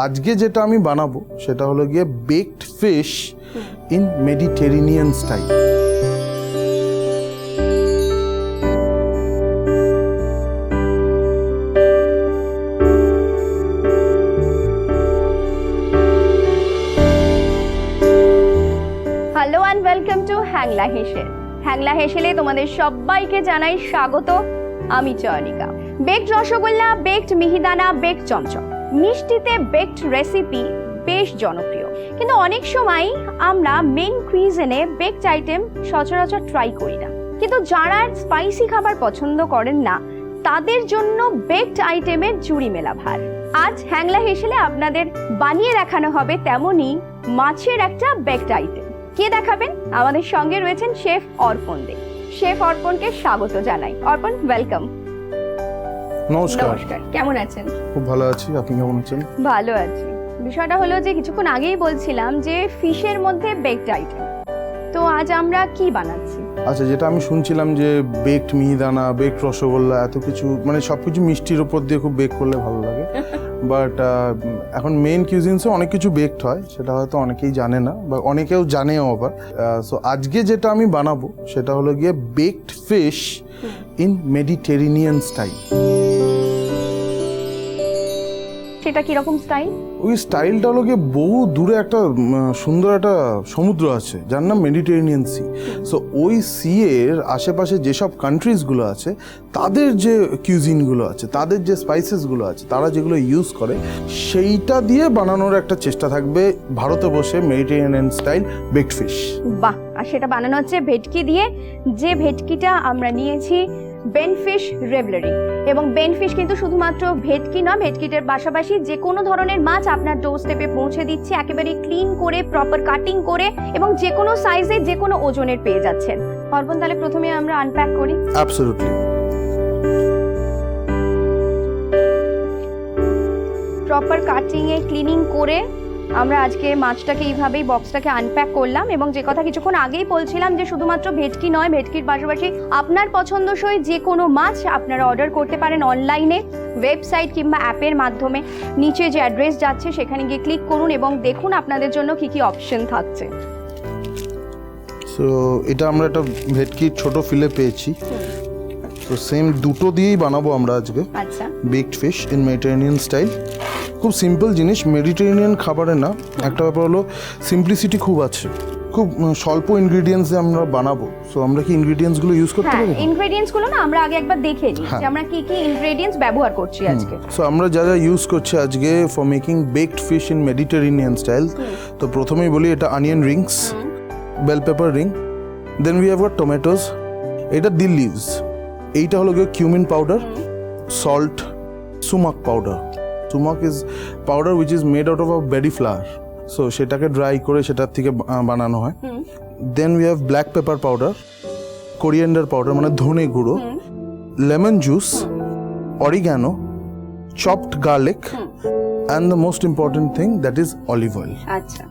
আজকে যেটা আমি বানাবো সেটা হলো গিয়ে baked fish in Mediterranean style. Hello and welcome to Hangla Hesel. Hangla হেসেলে তোমাদের সবাইকে জানাই স্বাগত। আমি চয়নিকা। বেকড রসগোল্লা, বেকড মিহিদানা, বেকড চমচম, মিষ্টিতে বেকড রেসিপি বেশ জনপ্রিয়, কিন্তু অনেক সময় আমরা মেন কুইজিনে বেকড আইটেম সচরাচর ট্রাই করি না। কিন্তু যারা স্পাইসি খাবার পছন্দ করেন না তাদের জন্য বেকড আইটেমের জুড়ি মেলা ভার। আজ হ্যাংলা হেসেলে আপনাদের বানিয়ে দেখানো হবে তেমনই মাছের একটা বেকড আইটেম। কে দেখাবেন? আমাদের সঙ্গে রয়েছেন শেফ অর্পণ দে। শেফ অর্পণকে স্বাগত জানাই। অর্পণ, ওয়েলকাম। নমস্কার। নমস্কার, কেমন আছেন? খুব ভালো আছি, আপনি কেমন আছেন? ভালো আছি। বিষয়টা হলো যে কিছুক্ষণ আগেই বলছিলাম যে ফিশের মধ্যে বেকড আইটেম, তো আজ আমরা কি বানাচ্ছি? আচ্ছা, যেটা আমি শুনছিলাম যে বেকড মিহিদানা, বেকড রসগোল্লা, এত কিছু মানে সবকিছু মিষ্টির উপর দিয়ে খুব বেক করলে ভালো লাগে, বাট এখন মেন কিউজিনসে অনেক কিছু বেকড হয়, সেটা হয়তো অনেকেই জানে না বা অনেকেও জানেও আবার। সো আজকে যেটা আমি বানাবো সেটা হলো গিয়ে baked fish in Mediterranean style. সেটা কিরকম স্টাইল? ওই স্টাইলটা হলো গিয়ে বহু দূরে একটা সুন্দর একটা সমুদ্র আছে যার নাম মেডিটেরেনিয়ান সি। সো ওই সি এর আশেপাশে যেসব কান্ট্রিজগুলো আছে তাদের যে কিউজিনগুলো আছে, তাদের যে স্পাইসেসগুলো আছে, তারা যেগুলো ইউজ করে সেইটা দিয়ে বানানোর একটা চেষ্টা থাকবে ভারতে বসে মেডিটেরেনিয়ান স্টাইল বেকড ফিশ। বাহ! আর সেটা বানানো হচ্ছে ভেটকি দিয়ে, যে ভেটকিটা আমরা নিয়েছি বেনফিশ রেভলারি। এবং বেনফিশ কিন্তু শুধুমাত্র ভেটকি নয়, ভেটকিটার পাশাপাশি যে কোনো ধরনের মাছ আপনার ডোর স্টেপে পৌঁছে দিচ্ছে, একেবারে ক্লিন করে, প্রপার কাটিং করে, এবং যে কোনো সাইজে, যে কোনো ওজনের পেয়ে যাচ্ছেন। অর্পণ, তাহলে প্রথমে আমরা আনপ্যাক করি। অ্যাবসলিউটলি। প্রপার কাটিং এ, ক্লিনিং করে আমরা আজকে মাছটাকে এইভাবেই বক্সটাকে আনপ্যাক করলাম। এবং যে কথা কিছুক্ষণ আগেই বলছিলাম যে শুধুমাত্র ভেটকি নয়, ভেটকির পাশাপাশি আপনার পছন্দসই যে কোনো মাছ আপনারা অর্ডার করতে পারেন অনলাইনে, ওয়েবসাইট কিংবা অ্যাপের মাধ্যমে। নিচে যে অ্যাড্রেস যাচ্ছে সেখানে গিয়ে ক্লিক করুন এবং দেখুন আপনাদের জন্য কি কি অপশন থাকছে। সো এটা আমরা একটা ভেটকির ছোট ফিলে পেয়েছি, তো সেম দুটো দিয়েই বানাবো আমরা আজকে। আচ্ছা, baked fish in Mediterranean style. খুব সিম্পল জিনিস, মেডিটেরেনিয়ান খাবারে না একটা ব্যাপার হলো সিম্পলিসিটি খুব আছে, খুব স্বল্প ইনগ্রেডিয়েন্টস দিয়ে আমরা বানাবো। সো আমরা কি ইনগ্রেডিয়েন্টসগুলো ইউজ করতে হ্যাঁ, পারবো? ইনগ্রেডিয়েন্টসগুলো না আমরা আগে একবার দেখে নিই যে আমরা কি কি ইনগ্রেডিয়েন্টস ব্যবহার করছি আজকে। সো আমরা যা যা ইউজ করছি আজকে for making baked fish in Mediterranean style, তো প্রথমেই বলি এটা onion rings, bell pepper ring, then we have got tomatoes, এটা দিল লিভস, এইটা হলো গিয়ে cumin powder, salt, sumac powder. Sumac is powder which is made out of a berry flower, so সেটাকে dry করে সেটার থেকে বানানো হয়। Then we have black pepper powder, coriander powder মানে ধনে গুঁড়ো, lemon juice, oregano, chopped garlic, and the most important thing that is olive oil. আচ্ছা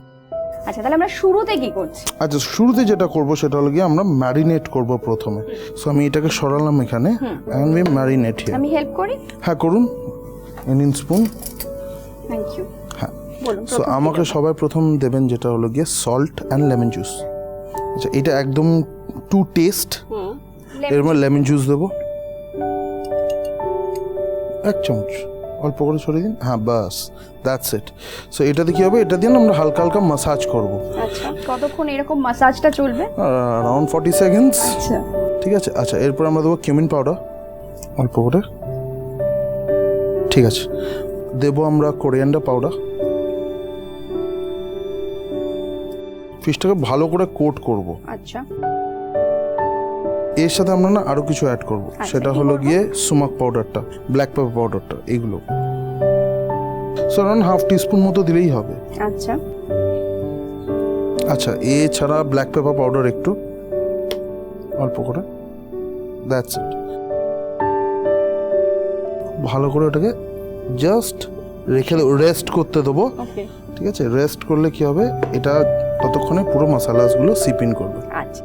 আচ্ছা, তাহলে আমরা শুরুতে কি করছি? আচ্ছা, শুরুতে যেটা করব সেটা হলো গিয়ে আমরা ম্যারিনেট করব প্রথমে। সো আমি এটাকে সরালাম এখানে, অ্যান্ড উই ম্যারিনেট হিয়ার। আমি হেল্প করি? হ্যাঁ করুন, নিন স্পুন। Thank you. হ্যাঁ, বলুন। সো আমাকে সবাই প্রথম দেবেন যেটা হলো গিয়ে সল্ট অ্যান্ড লেমন জুস। আচ্ছা, এটা একদম টু টেস্ট, এর মধ্যে লেমন জুস দেবো 1 চামচ, অল্প করে ছড়িয়ে দিন। হ্যাঁ, বাস, দ্যাটস ইট। সো এটাতে কি হবে, এটা দিয়ে আমরা হালকা হালকা মাসাজ করব। আচ্ছা, কতক্ষণ এরকম মাসাজটা চলবে? Around 40 seconds. আচ্ছা, ঠিক আছে। আচ্ছা, এরপর আমরা দেবো কিউমিন পাউডার অল্প করে। ঠিক আছে, দেবো আমরা কোরিয়ান্ডার পাউডার। ফিশটাকে ভালো করে কোট করব। আচ্ছা, এর সাথে আমরা না আরো কিছু অ্যাড করব, সেটা হলো গিয়ে সুমাক পাউডারটা, ব্ল্যাক পেপার পাউডারটা, এগুলো সো অ্যারাউন্ড হাফ টিস্পুন মতো দিলেই হবে। আচ্ছা আচ্ছা, এছাড়া ব্ল্যাক পেপার পাউডার একটু অল্প করে, দ্যাটস ইট। ভালো করে ওটাকে জাস্ট রেখে রেস্ট করতে দেবো। ওকে, ঠিক আছে, রেস্ট করলে কি হবে, এটা ততক্ষণে পুরো মশলাগুলো সিপ ইন করবে। আচ্ছা,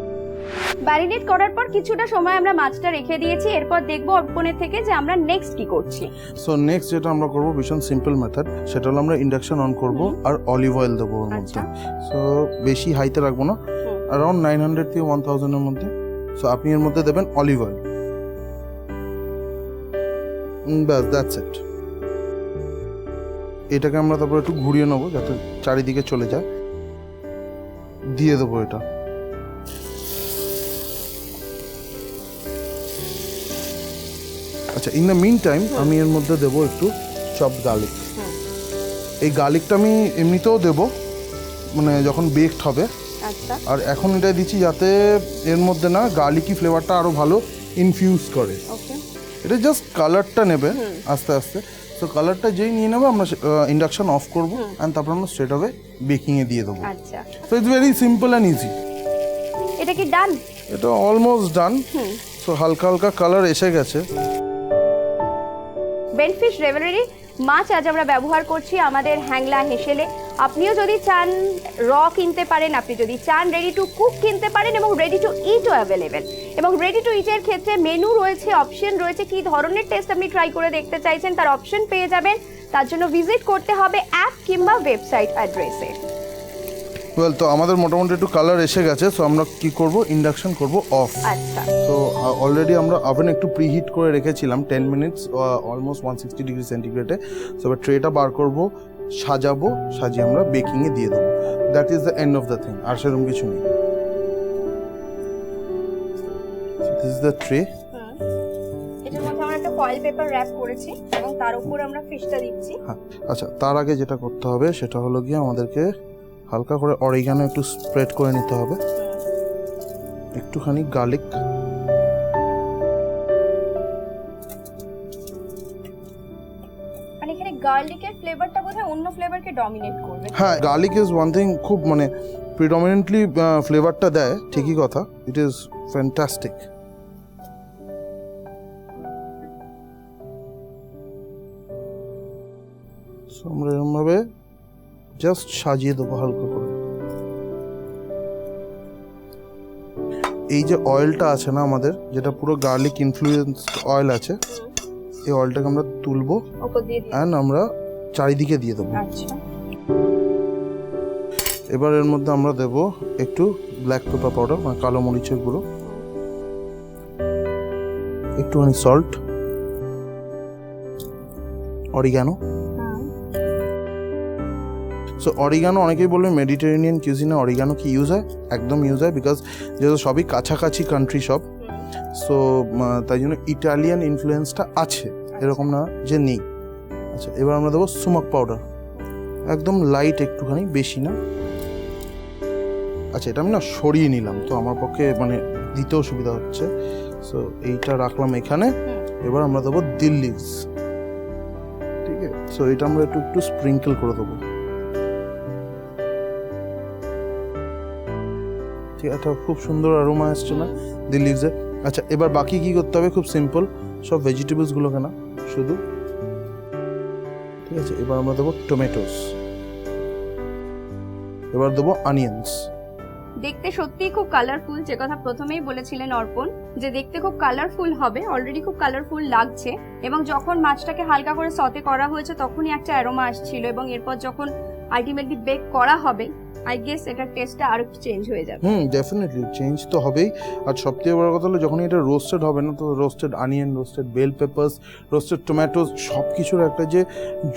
ম্যারিনেট করার পর কিছুটা সময় আমরা মাছটা রেখে দিয়েছি, এরপর দেখবো অর্পণের থেকে যে আমরা নেক্সট কি করছি। সো নেক্সট যেটা আমরা করব ভীষণ সিম্পল মেথড, সেটা হলো আমরা ইন্ডাকশন অন করব আর অলিভ অয়েল দেবো ওর মধ্যে। সো বেশি হাইতে রাখবো না, অ্যারাউন্ড 900 থেকে 1000 এর মধ্যে। সো আপনি এর মধ্যে দেবেন অলিভ অয়েল, ব্যাস দ্যাটস ইট। এটাকে আমরা তারপর একটু ঘুরিয়ে নেবো যাতে চারিদিকে চলে যায়, দিয়ে দেবো এটা। আচ্ছা, ইন দ্য মিন টাইম আমি এর মধ্যে দেবো একটু চপড গার্লিক। এই গার্লিকটা আমি এমনিতেও দেবো মানে যখন বেকড হবে, আর এখন এটা দিচ্ছি যাতে এর মধ্যে না গার্লিকি ফ্লেভারটা আরো ভালো ইনফিউজ করে। এটা জাস্ট কালারটা নেবে আস্তে আস্তে। তো কালারটা যেই নিয়ে নেবে আমরা ইন্ডাকশন অফ করবো অ্যান্ড তারপর আমরা স্ট্রেট হবে বেকিংয়ে দিয়ে দেবো। So it's very simple and easy. এটা কি ডান? এটা অলমোস্ট ডান। সো হালকা হালকা কালার এসে গেছে। বেনফিশ রেভেলরি মাছ আজ আমরা ব্যবহার করছি আমাদের হ্যাংলা হেসেলে। আপনিও যদি চান র কিনতে পারেন, আপনি যদি চান রেডি টু কুক কিনতে পারেন, এবং রেডি টু ইটও অ্যাভেলেবেল। এবং রেডি টু ইটের ক্ষেত্রে মেনু রয়েছে, অপশন রয়েছে, কি ধরনের টেস্ট আপনি ট্রাই করে দেখতে চাইছেন তার অপশন পেয়ে যাবেন। তার জন্য ভিজিট করতে হবে অ্যাপ কিংবা ওয়েবসাইট অ্যাড্রেসে। ওয়েল, তো আমাদের মোটামুটি একটু কালার এসে গেছে। সো আমরা কি করব, ইন্ডাকশন করব অফ। আচ্ছা, সো অলরেডি আমরা ওভেন একটু প্রিহিট করে রেখেছিলাম 10 মিনিটস, অলমোস্ট 160 ডিগ্রি সেন্টিগ্রেডে। সো এবার ট্রেটা বার করব, সাজাবো, সাজিয়ে আমরা বেকিংয়ে দিয়ে দেবো। That is the end of the thing, আর সেরকম কিছু নেই। This is the tray. এটার মধ্যে আমরা একটা ফয়েল পেপার র‍্যাপ করেছি এবং তার উপর আমরা ফিশটা দিচ্ছি। হ্যাঁ, আচ্ছা, তার আগে যেটা করতে হবে সেটা হলো গিয়ে আমাদেরকে হালকা করে অরিগানো একটু স্প্রেড করে নিতে হবে, একটুখানি গার্লিক, মানে এখানে গার্লিকের ফ্লেভারটা বোধহয় অন্য ফ্লেভারকে ডমিনেট করবে। হ্যাঁ, গার্লিক ইজ ওয়ান থিং, খুব মানে প্রিডমিনেন্টলি ফ্লেভারটা দেয়, ঠিকই কথা। It is fantastic. সো আমরা এরকমভাবে জাস্ট সাজিয়ে দেবো হালকা করে। এই যে অয়েলটা আছে না আমাদের, যেটা পুরো গার্লিক ইনফ্লুয়েন্স অয়েল আছে, এই অয়েলটাকে আমরা তুলবো অ্যান্ড আমরা চারিদিকে দিয়ে দেবো। এবার এর মধ্যে আমরা দেব একটু ব্ল্যাক পেপার পাউডার, মানে কালো মরিচের গুঁড়ো, একটুখানি সল্ট, অরিগানো। সো অরিগানো অনেকেই বলবে মেডিটেরেনিয়ান কিউজিনে অরিগানো কি ইউজ হয়, একদম ইউজ হয়, বিকজ যেহেতু সবই কাছাকাছি কান্ট্রি সব। সো তাই জন্য ইটালিয়ান ইনফ্লুয়েন্সটা আছে, এরকম না যে নেই। আচ্ছা, এবার আমরা দেবো সুমাক পাউডার, একদম লাইট একটুখানি, বেশি না। আচ্ছা, এটা আমি না সরিয়ে নিলাম, তো আমার পক্ষে মানে দিতেও সুবিধা হচ্ছে। সো এইটা রাখলাম এখানে। এবার আমরা দেবো দিল লিভস, ঠিক আছে। সো এটা আমরা একটু একটু স্প্রিঙ্কেল করে দেবো, ঠিক আছে। খুব সুন্দর অ্যারোমা আসছে না দিল লিভসে। আচ্ছা, এবার বাকি কি করতে হবে, খুব সিম্পল, সব ভেজিটেবলসগুলোকে না শুধু, ঠিক আছে। এবার আমরা দেবো টমেটোস, এবার দেবো অনিয়ন্স। দেখতে সত্যিই খুব কালারফুল, যে কথা প্রথমেই বলেছিলেন অর্পণ, যে দেখতে খুব কালারফুল হবে, অলরেডি খুব কালারফুল লাগছে। এবং যখন মাছটাকে হালকা করে সতে করা হয়েছে তখনই একটা অ্যারোমা আসছিল, এবং এরপর যখন আলটিমেটলি বেক করা হবে আই গেস এটার টেস্টটা আরো একটু চেঞ্জ হয়ে যাবে। ডেফিনেটলি চেঞ্জ তো হবেই। আর সবথেকে বড় কথা হলো যখন এটা রোস্টেড হবে না, তো roasted onion, roasted bell peppers, roasted tomatoes, সব কিছুর একটা যে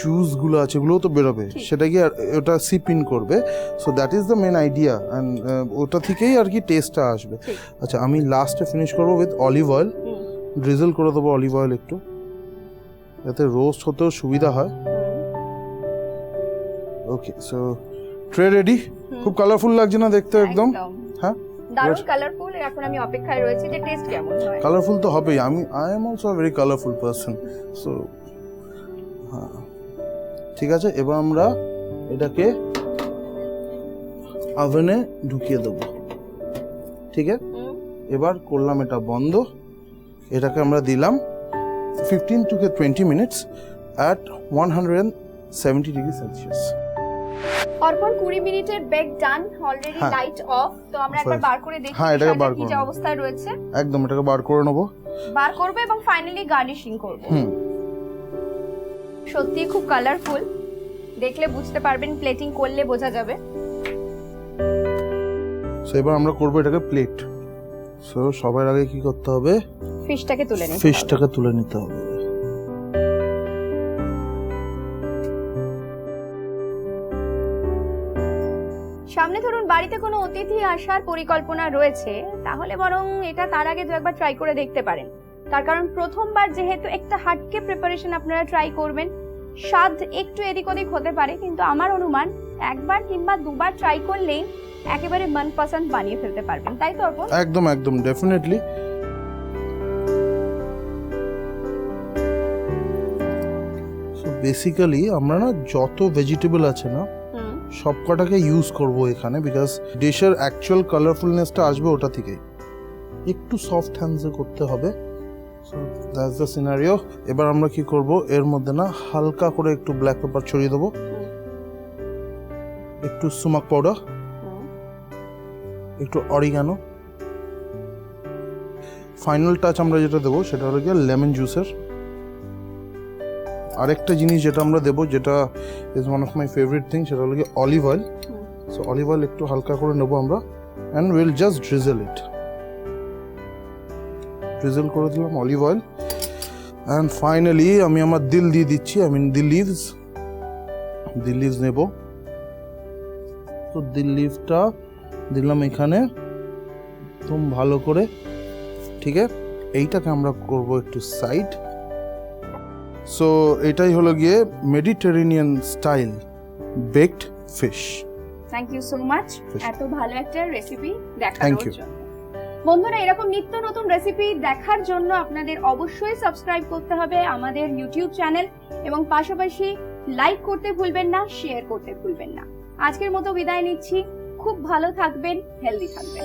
জুসগুলো আছে ওগুলোও তো বেরোবে, সেটা গিয়ে ওটা সিপ ইন করবে। So that is the main idea, and ওটা থেকেই আর কি টেস্টটা আসবে। আচ্ছা, আমি লাস্টে ফিনিশ করবো উইথ অলিভ অয়েল, ড্রিজল করে দেবো অলিভ অয়েল একটু, যাতে রোস্ট হতেও সুবিধা হয়। ওকে, সো ট্রে রেডি। খুব কালারফুল লাগছে না দেখতে একদম? হ্যাঁ, দারুণ কালারফুল। এখন আমি অপেক্ষায় রয়েছি যে টেস্ট কেমন হয়। কালারফুল তো হবেই, I am also a very colourful person. So হ্যাঁ, ঠিক আছে। এবার আমরা এটাকে ওভেনে ঢুকিয়ে দেবো, ঠিক আছে। এবার করলাম এটা বন্ধ, এটাকে আমরা দিলাম 15 to 20 minutes at 170 degree Celsius. অর্পণ 20 মিনিটের বেক ডান, অলরেডি হ্যাঁ। Light off. তো আমরা একবার বার করে দেখি হ্যাঁ, এটাকে বার কি করে যে নেবো। অবস্থায় রয়েছে। একদম এটাকে বার করে নেবো। বার করব এবং ফাইনালি গার্নিশিং করব। সত্যি খুব কালারফুল, দেখলে বুঝতে পারবেন, প্লেটিং করলে বোঝা যাবে। সো এবার আমরা করবো এটাকে প্লেট। সো সবার আগে কি করতে হবে, ফিশটাকে তুলে নিতে হবে। ফিশটাকে তুলে নিতে হবে। সামনে ধরুন বাড়িতে কোনো অতিথি আসার পরিকল্পনা রয়েছে, তাহলে বরং এটা তার আগে দু একবার ট্রাই করে দেখতে পারেন। তার কারণ প্রথমবার যেহেতু একটা হাটকে প্রিপারেশন আপনারা ট্রাই করবেন, স্বাদ একটু এদিক ওদিক হতে পারে, কিন্তু আমার অনুমান একবার কিংবা দুবার ট্রাই করলেই একেবারে মনপসন্দ বানিয়ে ফেলতে পারবেন, তাই তো অর্পণ? একদম একদম ডেফিনেটলি। সো বেসিক্যালি আমরা না যত ভেজিটেবল আছে না সব কটাকে ইউজ করব এখানে, বিকজ ডিশের অ্যাকচুয়াল কালারফুলনেসটা আসবে ওটা থেকেই। একটু সফট হ্যান্ডসে করতে হবে। So that's the scenario. এবার আমরা কি করব, এর মধ্যে না হালকা করে একটু ব্ল্যাক পেপার ছড়িয়ে দেবো, একটু সুমাক পাউডার, একটু অরিগানো। ফাইনাল টাচ আমরা যেটা দেবো সেটা হলো গিয়ে লেমন জুসের। আরেকটা জিনিস যেটা আমরা দেবো, যেটা is one of my favourite thing, সেটা হলো গিয়ে olive oil. So olive oil একটু হালকা করে নেবো আমরা, and will just drizzle it. Drizzle করে দিলাম অলিভ অয়েল, অ্যান্ড ফাইনালি আমি আমার দিল দিয়ে দিচ্ছি, দিল লিভস। দিল লিভস নেব। তো দিল লিভসটা দিলাম এখানে একদম ভালো করে, ঠিক আছে। এইটাকে আমরা করব একটু সাইড। সো এটাই হলো গিয়ে Mediterranean style baked fish. Thank you so much এত ভালো একটা রেসিপি দেখার Thank you. জন্য। বন্ধুরা, এরকম নিত্য নতুন রেসিপি দেখার জন্য আপনাদের অবশ্যই সাবস্ক্রাইব করতে হবে আমাদের ইউটিউব চ্যানেল, এবং পাশাপাশি লাইক করতে ভুলবেন না, শেয়ার করতে ভুলবেন না। আজকের মতো বিদায় নিচ্ছি। খুব ভালো থাকবেন, হেলদি থাকবেন।